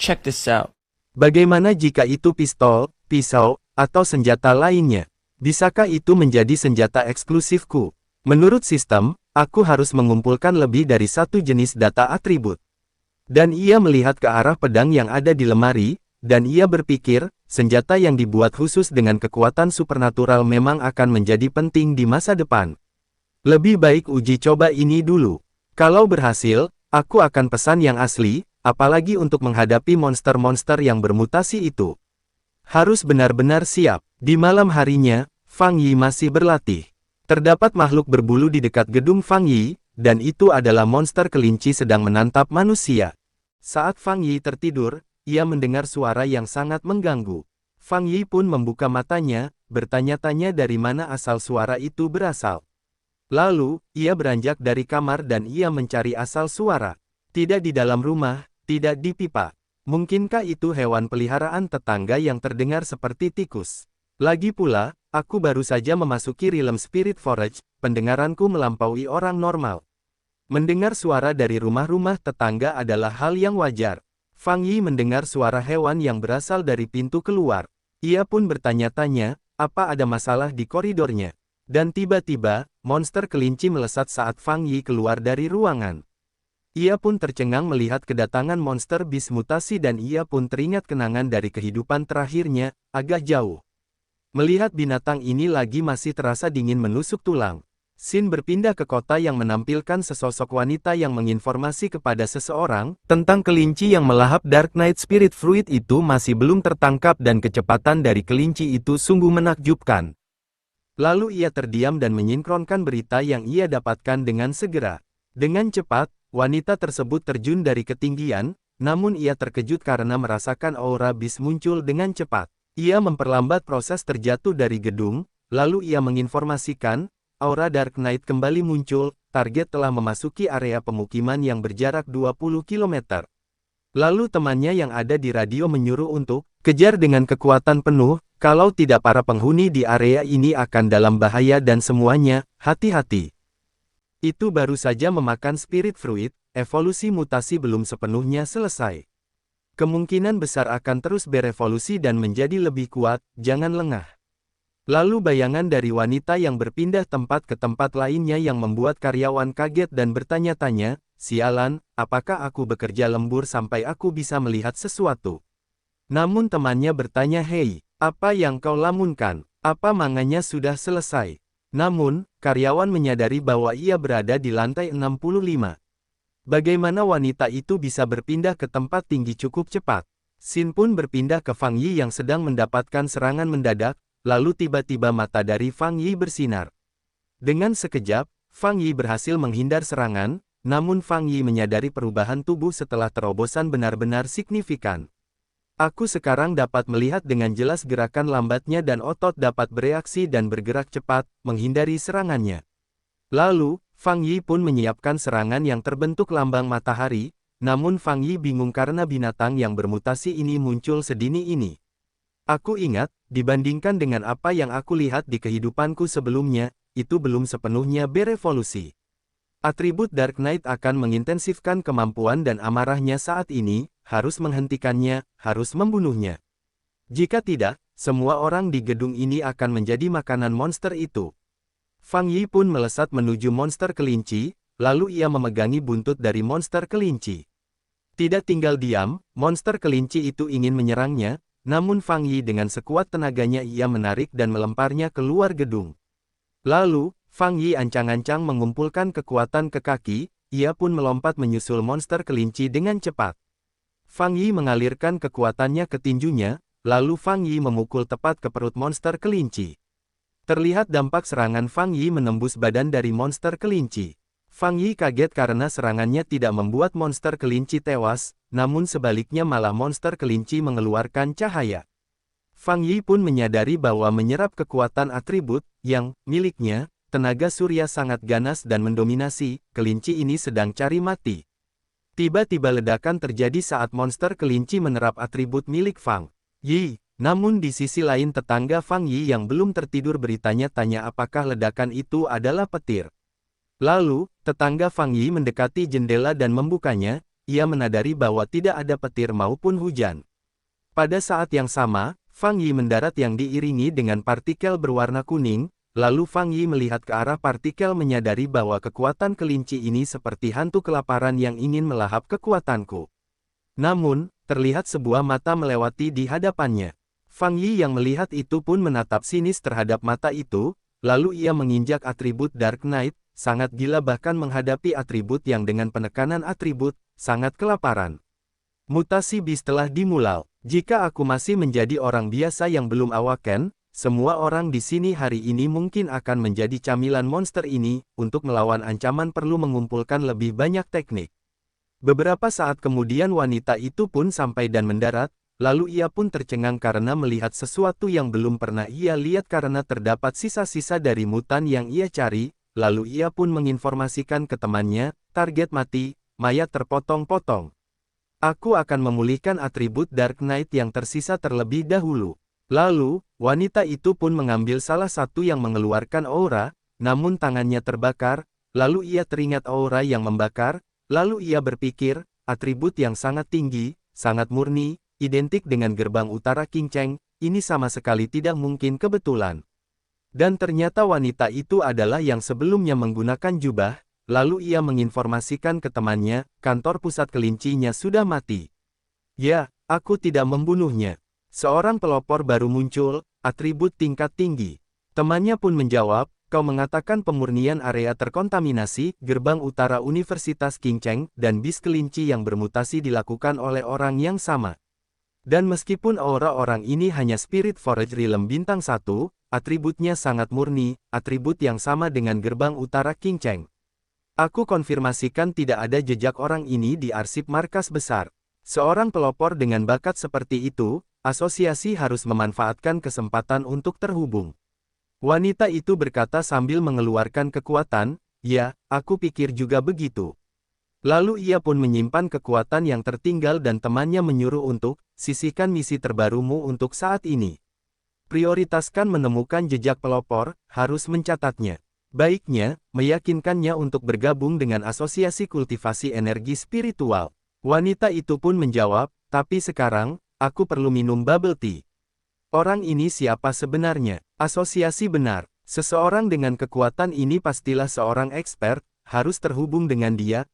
Check this out. Bagaimana jika itu pistol, pisau, atau senjata lainnya? Bisakah itu menjadi senjata eksklusifku? Menurut sistem, aku harus mengumpulkan lebih dari satu jenis data atribut. Dan ia melihat ke arah pedang yang ada di lemari, dan ia berpikir, senjata yang dibuat khusus dengan kekuatan supernatural memang akan menjadi penting di masa depan. Lebih baik uji coba ini dulu. Kalau berhasil, aku akan pesan yang asli, apalagi untuk menghadapi monster-monster yang bermutasi itu. Harus benar-benar siap. Di malam harinya, Fang Yi masih berlatih. Terdapat makhluk berbulu di dekat gedung Fang Yi, dan itu adalah monster kelinci sedang menantap manusia. Saat Fang Yi tertidur, ia mendengar suara yang sangat mengganggu. Fang Yi pun membuka matanya, bertanya-tanya dari mana asal suara itu berasal. Lalu, ia beranjak dari kamar dan ia mencari asal suara. Tidak di dalam rumah, tidak di pipa. Mungkinkah itu hewan peliharaan tetangga yang terdengar seperti tikus? Lagi pula, aku baru saja memasuki realm Spirit Forge, pendengaranku melampaui orang normal. Mendengar suara dari rumah-rumah tetangga adalah hal yang wajar. Fang Yi mendengar suara hewan yang berasal dari pintu keluar. Ia pun bertanya-tanya, apa ada masalah di koridornya? Dan tiba-tiba, monster kelinci melesat saat Fang Yi keluar dari ruangan. Ia pun tercengang melihat kedatangan monster bis mutasi dan ia pun teringat kenangan dari kehidupan terakhirnya, agak jauh. Melihat binatang ini lagi masih terasa dingin menusuk tulang. Sin berpindah ke kota yang menampilkan sesosok wanita yang menginformasi kepada seseorang tentang kelinci yang melahap Dark Knight Spirit Fruit itu masih belum tertangkap dan kecepatan dari kelinci itu sungguh menakjubkan. Lalu ia terdiam dan menyinkronkan berita yang ia dapatkan dengan segera. Dengan cepat, wanita tersebut terjun dari ketinggian, namun ia terkejut karena merasakan aura bis muncul dengan cepat. Ia memperlambat proses terjatuh dari gedung, lalu ia menginformasikan, aura Dark Knight kembali muncul, target telah memasuki area pemukiman yang berjarak 20 km. Lalu temannya yang ada di radio menyuruh untuk kejar dengan kekuatan penuh, kalau tidak para penghuni di area ini akan dalam bahaya dan semuanya, hati-hati. Itu baru saja memakan Spirit Fruit, evolusi mutasi belum sepenuhnya selesai. Kemungkinan besar akan terus berevolusi dan menjadi lebih kuat, jangan lengah. Lalu bayangan dari wanita yang berpindah tempat ke tempat lainnya yang membuat karyawan kaget dan bertanya-tanya, sialan, apakah aku bekerja lembur sampai aku bisa melihat sesuatu? Namun temannya bertanya, hei, apa yang kau lamunkan? Apa manganya sudah selesai? Namun, karyawan menyadari bahwa ia berada di lantai 65. Bagaimana wanita itu bisa berpindah ke tempat tinggi cukup cepat? Sin pun berpindah ke Fang Yi yang sedang mendapatkan serangan mendadak, lalu tiba-tiba mata dari Fang Yi bersinar. Dengan sekejap, Fang Yi berhasil menghindar serangan, namun Fang Yi menyadari perubahan tubuh setelah terobosan benar-benar signifikan. Aku sekarang dapat melihat dengan jelas gerakan lambatnya dan otot dapat bereaksi dan bergerak cepat, menghindari serangannya. Lalu, Fang Yi pun menyiapkan serangan yang terbentuk lambang matahari, namun Fang Yi bingung karena binatang yang bermutasi ini muncul sedini ini. Aku ingat, dibandingkan dengan apa yang aku lihat di kehidupanku sebelumnya, itu belum sepenuhnya berevolusi. Atribut Dark Knight akan mengintensifkan kemampuan dan amarahnya saat ini, harus menghentikannya, harus membunuhnya. Jika tidak, semua orang di gedung ini akan menjadi makanan monster itu. Fang Yi pun melesat menuju monster kelinci, lalu ia memegangi buntut dari monster kelinci. Tidak tinggal diam, monster kelinci itu ingin menyerangnya, namun Fang Yi dengan sekuat tenaganya ia menarik dan melemparnya keluar gedung. Lalu, Fang Yi ancang-ancang mengumpulkan kekuatan ke kaki, ia pun melompat menyusul monster kelinci dengan cepat. Fang Yi mengalirkan kekuatannya ke tinjunya, lalu Fang Yi memukul tepat ke perut monster kelinci. Terlihat dampak serangan Fang Yi menembus badan dari monster kelinci. Fang Yi kaget karena serangannya tidak membuat monster kelinci tewas, namun sebaliknya malah monster kelinci mengeluarkan cahaya. Fang Yi pun menyadari bahwa menyerap kekuatan atribut, yang miliknya, tenaga surya sangat ganas dan mendominasi, kelinci ini sedang cari mati. Tiba-tiba ledakan terjadi saat monster kelinci menerap atribut milik Fang Yi. Namun di sisi lain tetangga Fang Yi yang belum tertidur bertanya-tanya apakah ledakan itu adalah petir. Lalu, tetangga Fang Yi mendekati jendela dan membukanya, ia menadari bahwa tidak ada petir maupun hujan. Pada saat yang sama, Fang Yi mendarat yang diiringi dengan partikel berwarna kuning, lalu Fang Yi melihat ke arah partikel menyadari bahwa kekuatan kelinci ini seperti hantu kelaparan yang ingin melahap kekuatanku. Namun, terlihat sebuah mata melewati di hadapannya. Fang Yi yang melihat itu pun menatap sinis terhadap mata itu, lalu ia menginjak atribut Dark Knight, sangat gila bahkan menghadapi atribut yang dengan penekanan atribut, sangat kelaparan. Mutasi Beast telah dimulai. Jika aku masih menjadi orang biasa yang belum awaken, semua orang di sini hari ini mungkin akan menjadi camilan monster ini. Untuk melawan ancaman perlu mengumpulkan lebih banyak teknik. Beberapa saat kemudian wanita itu pun sampai dan mendarat, lalu ia pun tercengang karena melihat sesuatu yang belum pernah ia lihat karena terdapat sisa-sisa dari mutan yang ia cari, lalu ia pun menginformasikan ke temannya, target mati, mayat terpotong-potong. Aku akan memulihkan atribut Dark Knight yang tersisa terlebih dahulu. Lalu, wanita itu pun mengambil salah satu yang mengeluarkan aura, namun tangannya terbakar, lalu ia teringat aura yang membakar. Lalu ia berpikir, atribut yang sangat tinggi, sangat murni, identik dengan gerbang utara King Cheng, ini sama sekali tidak mungkin kebetulan. Dan ternyata wanita itu adalah yang sebelumnya menggunakan jubah, lalu ia menginformasikan ke temannya, kantor pusat kelincinya sudah mati. Ya, aku tidak membunuhnya. Seorang pelopor baru muncul, atribut tingkat tinggi. Temannya pun menjawab, kau mengatakan pemurnian area terkontaminasi, gerbang utara Universitas King Cheng, dan bis kelinci yang bermutasi dilakukan oleh orang yang sama. Dan meskipun aura orang ini hanya Spirit Forge Realm bintang 1, atributnya sangat murni, atribut yang sama dengan gerbang utara King Cheng. Aku konfirmasikan tidak ada jejak orang ini di arsip markas besar. Seorang pelopor dengan bakat seperti itu, asosiasi harus memanfaatkan kesempatan untuk terhubung. Wanita itu berkata sambil mengeluarkan kekuatan, ya, aku pikir juga begitu. Lalu ia pun menyimpan kekuatan yang tertinggal dan temannya menyuruh untuk, sisihkan misi terbarumu untuk saat ini. Prioritaskan menemukan jejak pelopor, harus mencatatnya. Baiknya, meyakinkannya untuk bergabung dengan asosiasi kultivasi energi spiritual. Wanita itu pun menjawab, tapi sekarang, aku perlu minum bubble tea. Orang ini siapa sebenarnya? Asosiasi benar. Seseorang dengan kekuatan ini pastilah seorang expert, harus terhubung dengan dia,